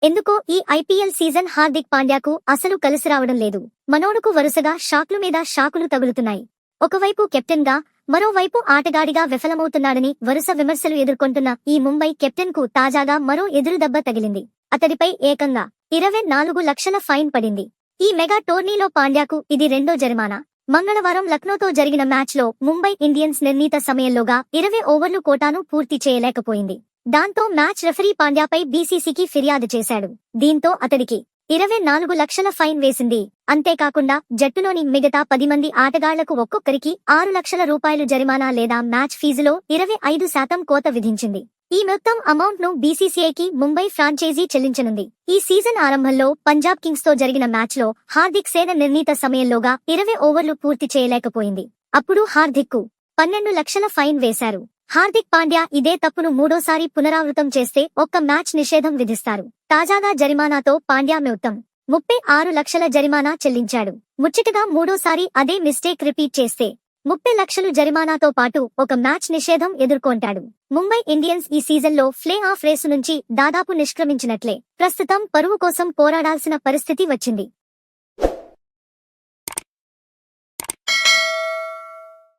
ఎందుకో ఈ IPL season Hardik పాండ్యాకు అసలు కలిసి రావడం లేదు. మనోడుకు వరుసగా షాక్లు మీద షాకులు తగులుతున్నాయి. ఒకవైపు కెప్టెన్ గా, మరోవైపు ఆటగాడిగా విఫలమవుతున్నాడని వరుస విమర్శలు ఎదుర్కొంటున్న ఈ ముంబై కెప్టెన్ కు తాజాగా మరో ఎదురుదెబ్బ తగిలింది. అతడిపై ఏకంగా 24 లక్షల ఫైన్ పడింది. ఈ మెగా టోర్నీలో పాండ్యాకు ఇది రెండో జరిమానా. మంగళవారం లక్నోతో జరిగిన మ్యాచ్లో ముంబై ఇండియన్స్ నిర్ణీత సమయంలోగా 20 ఓవర్లు కోటాను పూర్తి చేయలేకపోయింది. దాంతో మ్యాచ్ రెఫరీ పాండ్యాపై బీసీసీకి ఫిర్యాదు చేశాడు. దీంతో అతడికి 24 లక్షల ఫైన్ వేసింది. అంతేకాకుండా జట్టులోని మిగతా 10 మంది ఆటగాళ్లకు ఒక్కొక్కరికి 6 లక్షల రూపాయలు జరిమానా లేదా మ్యాచ్ ఫీజులో 25% కోత విధించింది. ఈ మొత్తం అమౌంట్ ను బీసీసీఐకి ముంబై ఫ్రాంచైజీ చెల్లించనుంది. ఈ సీజన్ ఆరంభంలో పంజాబ్ కింగ్స్ తో జరిగిన మ్యాచ్లో హార్దిక్ సేన నిర్ణీత సమయంలోగా 20 ఓవర్లు పూర్తి చేయలేకపోయింది. అప్పుడు హార్దిక్ కు 12 లక్షల ఫైన్ వేశారు. హార్దిక్ పాండ్యా ఇదే తప్పును మూడోసారి పునరావృతం చేస్తే ఒక్క మ్యాచ్ నిషేధం విధిస్తారు. తాజాగా జరిమానాతో పాండ్యా మొత్తం 36 లక్షల జరిమానా చెల్లించాడు. ముచ్చటగా మూడోసారి అదే మిస్టేక్ రిపీట్ చేస్తే 30 లక్షలు జరిమానాతో పాటు ఒక మ్యాచ్ నిషేధం ఎదుర్కొంటాడు. ముంబై ఇండియన్స్ ఈ సీజన్లో ప్లే ఆఫ్ రేసు నుంచి దాదాపు నిష్క్రమించినట్లే. ప్రస్తుతం పరువు కోసం పోరాడాల్సిన పరిస్థితి వచ్చింది.